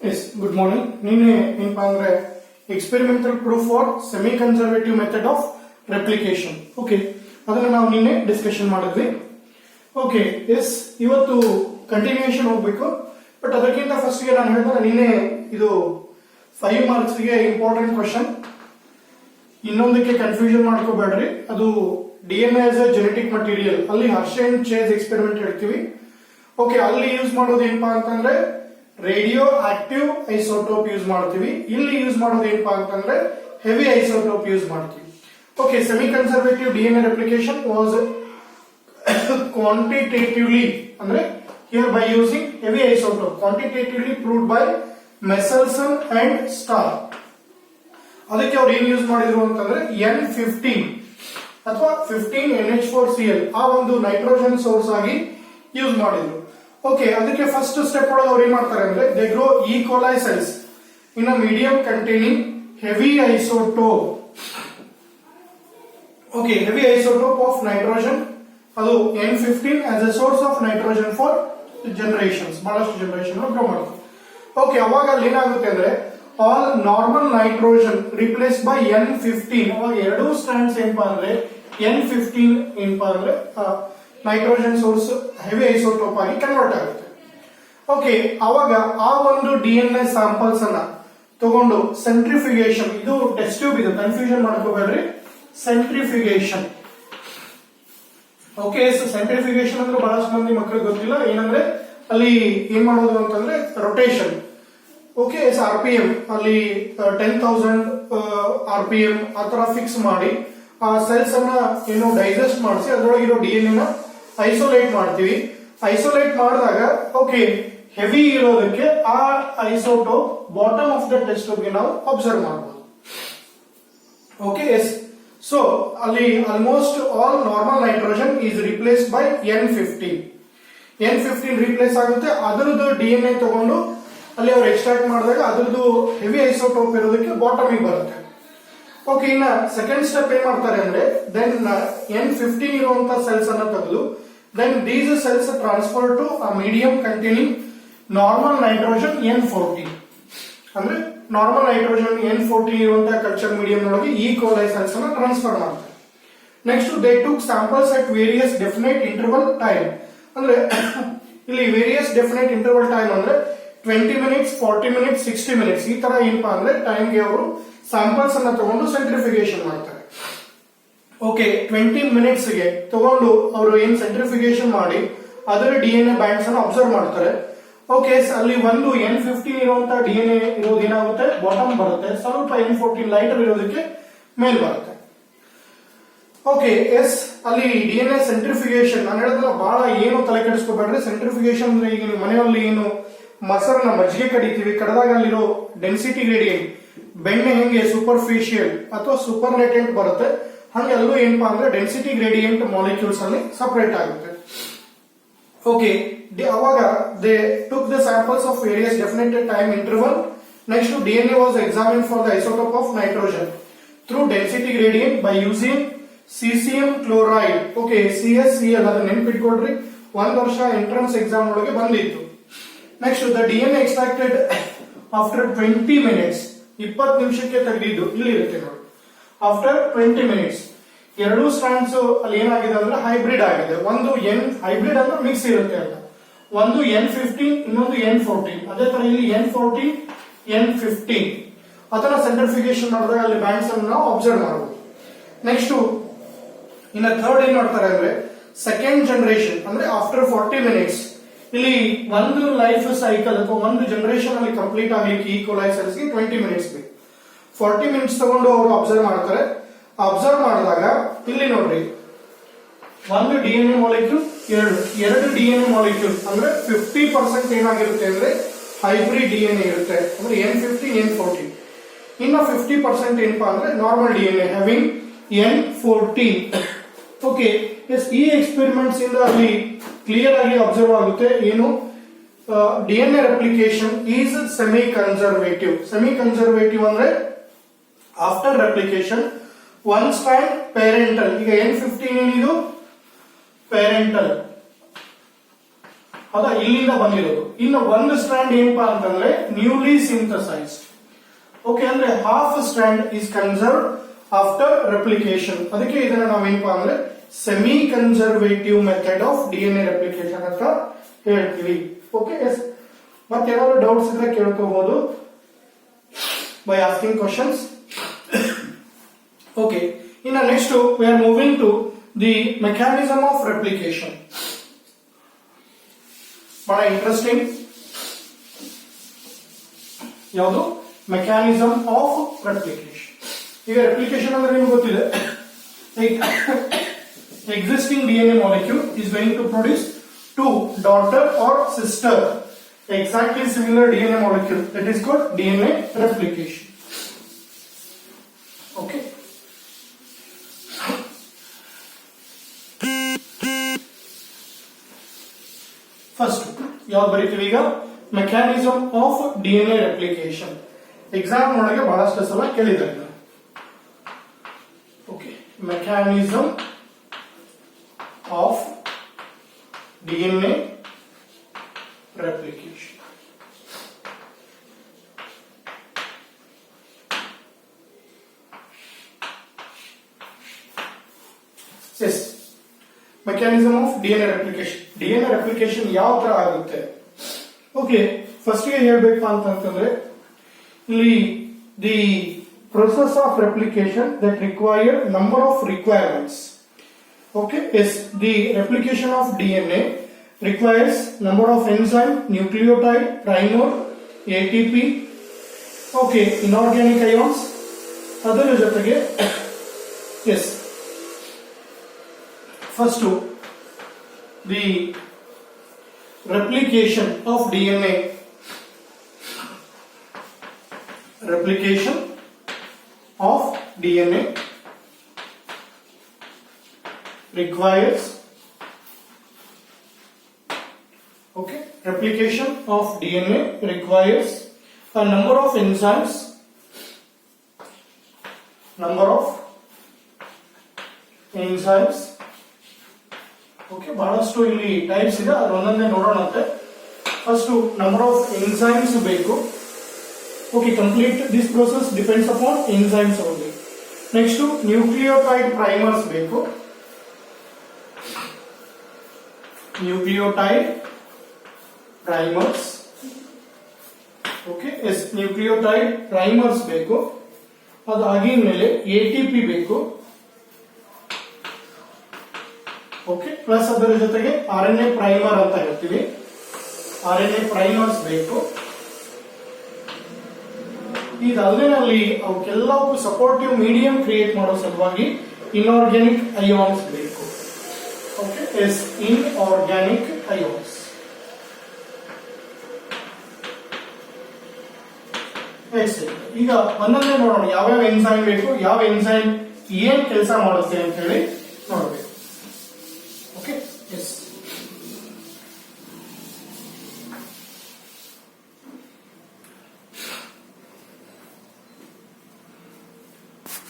Yes, good morning. Experimental proof for semi-conservative method of replication. Okay, ಅದನ್ನ ನಾವು ನಿನ್ನೆ discussion ಮಾಡಿದ್ವಿ. ಓಕೆ, ಎಸ್, ಇವತ್ತು ಕಂಟಿನ್ಯೂಯೇಷನ್ ಹೋಗ್ಬೇಕು. ಬಟ್ ಅದಕ್ಕಿಂತ ಫಸ್ಟ್ ಗೆ ನಾನು ಹೇಳಿದ್ರೆ ನಿನ್ನೆ ಇದು 5 ಮಾರ್ಕ್ಸ್ ಗೆ ಇಂಪಾರ್ಟೆಂಟ್ ಕ್ವಶನ್. ಇನ್ನೊಂದಕ್ಕೆ ಕನ್ಫ್ಯೂಷನ್ ಮಾಡ್ಕೋಬೇಡ್ರಿ. ಅದು DNA as A genetic material, ಅಲ್ಲಿ ಹರ್ಷೆ ಅಂಡ್ ಚೇಸ್ ಎಕ್ಸ್ಪೆರಿಮೆಂಟ್ ಹೇಳ್ತೀವಿ. ಓಕೆ, ಅಲ್ಲಿ ಯೂಸ್ ಮಾಡೋದು ಏನಪ್ಪಾ ಅಂತಂದ್ರೆ ರೇಡಿಯೋ ಆಕ್ಟಿವ್ ಐಸೋಟೋಪ್ ಯೂಸ್ ಮಾಡ್ತೀವಿ. ಇಲ್ಲಿ ಯೂಸ್ ಮಾಡೋದು ಏನಪ್ಪಾ ಅಂತಂದ್ರೆ ಹೆವಿ ಐಸೋಟೋಪ್ ಯೂಸ್ ಮಾಡ್ತೀವಿ. Okay, semi conservative DNA replication was quantitatively ಅಂದ್ರೆ here by using heavy isotope quantitatively proved by Messelson and Starr. ಅದಕ್ಕೆ ಅವ್ರು ಏನ್ ಯೂಸ್ ಮಾಡಿದ್ರು ಅಂತಂದ್ರೆ N15 ಅಥವಾ 15NH4Cl ಆ ಒಂದು ನೈಟ್ರೋಜನ್ ಸೋರ್ಸ್ ಆಗಿ ಯೂಸ್ ಮಾಡಿದ್ರು. ಓಕೆ, ಅದಕ್ಕೆ ಫಸ್ಟ್ ಸ್ಟೆಪ್ ಒಳಗೆ ಅವ್ರು ಏನ್ ಮಾಡ್ತಾರೆ ಅಂದ್ರೆ they grow E. coli cells in a medium containing heavy isotope. Okay, heavy isotope of nitrogen, ಅದು N15 as a source of nitrogen for generations, ಬಹಳಷ್ಟು ಜನರೇಷನ್ ಗ್ರೋ ಮಾಡ್ತಾರೆ. ಓಕೆ, ಅವಾಗ ಅಲ್ಲಿ ಏನಾಗುತ್ತೆ ಅಂದ್ರೆ all normal nitrogen replace by N15. ಅವಾಗ ಎರಡೂ strands ಏನಪ್ಪಾ ಅಂದ್ರೆ N15 ಏನಪ್ಪಾ ಅಂದ್ರೆ ನೈಟ್ರೋಜನ್ ಸೋರ್ಸ್ ಹೆವಿ ಐಸೋಟೋಪ್ ಆಗಿ ಕನ್ವರ್ಟ್ ಆಗುತ್ತೆ. ಓಕೆ, ಅವಾಗ ಆ ಒಂದು DNA ಸ್ಯಾಂಪಲ್ಸ್ ಅನ್ನ ತಗೊಂಡು ಸೆಂಟ್ರಿಫಿಗೇಶನ್, ಇದು ಟೆಸ್ಟ್ ಟ್ಯೂಬ್, ಇದು ಕನ್ಫ್ಯೂಷನ್ ಮಾಡ್ಕೋಬೇಡ್ರಿ. ಸೆಂಟ್ರಿಫಿಗೇಶನ್. ಓಕೆ, ಸೊ ಸೆಂಟ್ರಿಫಿಗೇಶನ್ ಅಂದ್ರೆ ಬಹಳಷ್ಟು ಮಂದಿ ಮಕ್ಕಳಿಗೆ ಗೊತ್ತಿಲ್ಲ. ಏನಂದ್ರೆ ಅಲ್ಲಿ ಏನ್ ಮಾಡೋದು ಅಂತಂದ್ರೆ ರೊಟೇಷನ್. ಓಕೆ, RPM ಅಲ್ಲಿ 10,000 RPM ಆ ತರ ಫಿಕ್ಸ್ ಮಾಡಿ ಆ ಸೆಲ್ಸ್ ಅನ್ನ ಏನು ಡೈಜೆಸ್ಟ್ ಮಾಡಿಸಿ ಅದರೊಳಗಿರೋ DNA ನ ಐಸೋಲೇಟ್ ಮಾಡ್ತೀವಿ. ಐಸೋಲೇಟ್ ಮಾಡಿದಾಗ ಓಕೆ ಹೆವಿ ಇರೋದಕ್ಕೆ ಆ isotope bottom of the test tube ಗೆ ನಾವು ಅಬ್ಸರ್ವ್ ಮಾಡಬಹುದು. ಓಕೆ, ಎಸ್, ಸೊ ಅಲ್ಲಿ almost all normal nitrogen is replaced by N15. N15 replace ಆಗುತ್ತೆ. ಅದರದ್ದು DNA ತಗೊಂಡು ಅಲ್ಲಿ ಅವ್ರು ಎಕ್ಸ್ಟ್ರಾಕ್ಟ್ ಮಾಡಿದಾಗ ಅದರದ್ದು ಹೆವಿ ಐಸೋಟೋಪ್ ಇರೋದಕ್ಕೆ ಬಾಟಮ್ ಬರುತ್ತೆ. ಓಕೆ, ಇನ್ನ ಸೆಕೆಂಡ್ ಸ್ಟೆಪ್ ಏನ್ ಮಾಡ್ತಾರೆ ಅಂದ್ರೆ ದೆನ್ N15 ಇರುವಂತ ಸೆಲ್ಸ್ ಅನ್ನ ತೆಗೆದು then these cells transfer to a medium containing normal nitrogen N14. ಅಂದ್ರೆ ನಾರ್ಮಲ್ ನೈಟ್ರೋಜನ್ N14 ಇರುವಂತಹ ಕಲ್ಚರ್ ಮೀಡಿಯಂ ಒಳಗೆ E. coli ಸೆಲ್ಸ್ ಅನ್ನ ಟ್ರಾನ್ಸ್ಫರ್ ಮಾಡ್ತಾರೆ. Next they took samples at various definite interval time. ಅಂದ್ರೆ ಇಲ್ಲಿ ವೇರಿಯಸ್ ಡೆಫಿನೆಟ್ ಇಂಟರ್ವಲ್ ಟೈಮ್ ಅಂದ್ರೆ 20 minutes, 40 minutes, 60 minutes ಈ ತರ ಏನಪ್ಪಾ ಅಂದ್ರೆ ಟೈಮ್ಗೆ ಅವರು ಸ್ಯಾಂಪಲ್ಸ್ ಅನ್ನ ತಗೊಂಡು ಸೆಂಟ್ರಿಫಿಗೇಶನ್ ಮಾಡ್ತಾರೆ. ಓಕೆ, 20 ಮಿನಿಟ್ಸ್ ಗೆ ತಗೊಂಡು ಅವರು ಏನ್ ಸೆಂಟ್ರಿಫಿಗೇಶನ್ ಮಾಡಿ ಅದರ DNA ಬ್ಯಾಂಡ್ಸ್ ಅನ್ನ ಅಬ್ಸರ್ವ್ ಮಾಡ್ತಾರೆ. ಓಕೆ, ಅಲ್ಲಿ ಒಂದು N15 ಇರುವಂತಹ DNA ಇರೋದು ಏನಾಗುತ್ತೆ ಬಾಟಮ್ ಬರುತ್ತೆ, ಸ್ವಲ್ಪ N14 ಲೈಟರ್ ಇರೋದಕ್ಕೆ ಮೇಲ್ ಬರುತ್ತೆ. ಓಕೆ, ಎಸ್, ಅಲ್ಲಿ DNA ಸೆಂಟ್ರಿಫಿಗೇಶನ್ ನಾನು ಹೇಳಿದ್ರೆ ಬಹಳ ಏನು ತಲೆ ಕೆಡಿಸ್ಕೋಬೇಡ್ರಿ. ಸೆಂಟ್ರಿಫಿಗೇಶನ್ ಅಂದ್ರೆ ಈಗ ನೀವು ಮನೆಯಲ್ಲಿ ಏನು ಮೊಸರನ್ನ ಮಜ್ಜಿಗೆ ಕಡಿತೀವಿ, ಕಡದಾಗ ಅಲ್ಲಿರೋ ಡೆನ್ಸಿಟಿ ಗ್ರೇಡಿಯಂಟ್ ಬೆಣ್ಣೆ ಹೆಂಗೆ ಸೂಪರ್ಫಿಷಿಯಲ್ ಅಥವಾ ಸೂಪರ್ನೆಟೆಂಟ್ ಬರುತ್ತೆ, ಹಂಗೆ ಅಲ್ಲೂ ಏನಪ್ಪಾ ಅಂದ್ರೆ ಡೆನ್ಸಿಟಿ ಗ್ರೇಡಿಯಂಟ್ ಮಾಲಿಕ್ಯೂಲ್ಸ್ ಅಲ್ಲಿ ಸಪರೇಟ್ ಆಗುತ್ತೆ. ಓಕೆ, ಅವಾಗ they took the samples of various definite time interval. Next DNA was examine for the isotope of nitrogen through density gradient by using cesium chloride. Okay, CSCl ಅದನ್ನ ನೆನ್ಪಿಟ್ಕೊಳ್ರಿ, 1 ವರ್ಷ entrance exam ಒಳಗೆ ಬಂದಿತ್ತು. Next the DNA extracted after 20 minutes, 20 ನಿಮಿಷಕ್ಕೆ ತೆಗೆದಿದ್ದು ಇಲ್ಲಿ ಇರುತ್ತೆ ನೋಡಿ. After 20 minutes ಎರಡು strands ಅಲ್ಲಿ ಏನಾಗಿದೆ ಅಂದ್ರೆ ಹೈಬ್ರಿಡ್ ಆಗಿದೆ. ಒಂದು ಹೈಬ್ರಿಡ್ ಅಂದ್ರೆ ಮಿಕ್ಸ್ ಇರುತ್ತೆ ಅಂತ, ಒಂದು N15 ಇನ್ನೊಂದು N14. ಅದೇ ತರ ಇಲ್ಲಿ N14 N15 ಅದನ್ನ ಸೆಂಟ್ರಿಫಿಗೇಶನ್ ಮಾಡಿದಾಗ ಅಲ್ಲಿ ಬ್ಯಾಂಡ್ಸ್ ಅನ್ನು ನಾವು ಅಬ್ಸರ್ವ್ ಮಾಡಬಹುದು. ನೆಕ್ಸ್ಟ್ ಇನ್ನ ಥರ್ಡ್ ಏನ್ ಮಾಡ್ತಾರೆ ಅಂದ್ರೆ ಸೆಕೆಂಡ್ ಜನರೇಷನ್ ಅಂದ್ರೆ ಆಫ್ಟರ್ 40 ಮಿನಿಟ್ಸ್. ಇಲ್ಲಿ ಒಂದು ಲೈಫ್ ಸೈಕಲ್ ಅಥವಾ ಒಂದು ಜನರೇಷನ್ ಅಲ್ಲಿ ಕಂಪ್ಲೀಟ್ ಆಗ್ಲಿಕ್ಕೆ E. coli cells ಗೆ 20 ಮಿನಿಟ್ಸ್ ಬೇಕು. 40 ಮಿನಿಟ್ಸ್ ತಗೊಂಡು ಅವರು ಅಬ್ಸರ್ವ್ ಮಾಡ್ತಾರೆ. ಅಬ್ಸರ್ವ್ ಮಾಡಿದಾಗ ಇಲ್ಲಿ ನೋಡ್ರಿ ಒಂದು DNA ಮಾಲಿಕ್ಯೂಲ್, ಎರಡು DNA ಮಾಲಿಕ್ಯೂಲ್ ಅಂದ್ರೆ 50% ಏನಾಗಿರುತ್ತೆ ಅಂದ್ರೆ ಹೈಬ್ರಿಡ್ DNA ಇರುತ್ತೆ, ಅಂದ್ರೆ N15 N14. ಇನ್ನ 50% ಏನಪ್ಪಾ ಅಂದ್ರೆ normal DNA having N14. Okay, yes, ಈ ಎಕ್ಸ್ಪೆರಿಮೆಂಟ್ಸ್ ಇಂದ ಅಲ್ಲಿ ಕ್ಲಿಯರ್ ಆಗಿ ಅಬ್ಸರ್ವ್ ಆಗುತ್ತೆ ಏನು DNA replication is semi conservative. Semi conservative ಅಂದ್ರೆ after replication one strand parental. ಈಗ N15 ಏನಿದು ಪೇರೆಂಟಲ್, ಹೌದಾ, ಇಲ್ಲಿಂದ ಬಂದಿರೋದು. ಇನ್ನು ಒಂದು ಸ್ಟ್ರಾಂಡ್ ಏನಪ್ಪಾ ಅಂತಂದ್ರೆ ನ್ಯೂಲಿ ಸಿಂಥಸೈಸ್ಡ್. ಓಕೆ, ಅಂದ್ರೆ half strand is conserved after replication. ಅದಕ್ಕೆ ಇದನ್ನ ನಾವೇನಪ್ಪಾ ಅಂದ್ರೆ semi conservative method of DNA replication ಅಂತ ಹೇಳ್ತೀವಿ. ಓಕೆ, ಮತ್ತೇನಾದ್ರು ಡೌಟ್ಸ್ ಇದ್ರೆ ಕೇಳ್ಕೋಬಹುದು by asking questions. Okay, in the next we are moving to the mechanism of replication. Very interesting. ಯಾವುದು? Mechanism of replication. ಈಗ replication ಅಂದ್ರೆ ನಿಮ್ಗೆ ಗೊತ್ತಿದೆ, existing DNA molecule is going to produce two daughter or sister exactly similar DNA molecule. That is called DNA replication. Okay. First, ಯಾವ್ದು ಬರೀತೀವಿ ಈಗ? Mechanism of DNA replication. Exam ಒಳಗೆ ಬಹಳಷ್ಟು ಸಲ ಕೇಳಿದ್ದಾರೆ. Okay, mechanism of DNA replication. Yes, mechanism of DNA replication. DNA replication ಯಾವ ತರ ಆಗುತ್ತೆ? Okay, first ಗೆ ಹೇಳಬೇಕು ಅಂತಂದ್ರೆ ಇಲ್ಲಿ the process of replication that require number of requirements. Okay, yes, the replication of DNA requires number of enzyme, nucleotide, primer, ATP, okay, inorganic ions. ಅದರ ಜೊತೆಗೆ yes, first the replication of DNA. Replication of DNA requires replication of DNA requires a number of enzymes, okay, ಬಹಳಷ್ಟು ಇಲ್ಲಿ types ಇದೆ, ಅದು ಒಂದೊಂದೇ ನೋಡೋಣಂತೆ. First number of enzymes ಬೇಕು. Okay, complete this process depends upon enzymes only. Next, nucleotide primers ಬೇಕು. Nucleotide primers. Okay, yes, nucleotide primers ಬೇಕು. ಅದು ಆಗಿದ್ಮೇಲೆ ATP ಬೇಕು. ಓಕೆ, ಪ್ಲಸ್ ಅದರ ಜೊತೆಗೆ RNA ಪ್ರೈಮರ್ ಅಂತ ಹೇಳ್ತೀವಿ. RNA ಪ್ರೈಮರ್ಸ್ ಬೇಕು. ಇದಲ್ಲದೆ ಅವಕ್ಕೆಲ್ಲವಕ್ಕೂ ಸಪೋರ್ಟಿವ್ ಮೀಡಿಯಂ ಕ್ರಿಯೇಟ್ ಮಾಡೋ ಸಲುವಾಗಿ ಇನ್ಆರ್ಗ್ಯಾನಿಕ್ ಅಯಾನ್ಸ್ ಬೇಕು. Okay, yes, inorganic ions. ಈಗ ಒಂದೊಂದೇ ನೋಡೋಣ, ಯಾವ್ಯಾವ ಎನ್ಸೈಮ್ ಬೇಕು, ಯಾವ ಎನ್ಸೈಮ್ ಏನ್ ಕೆಲಸ ಮಾಡುತ್ತೆ ಅಂತ ಹೇಳಿ ನೋಡಬೇಕು.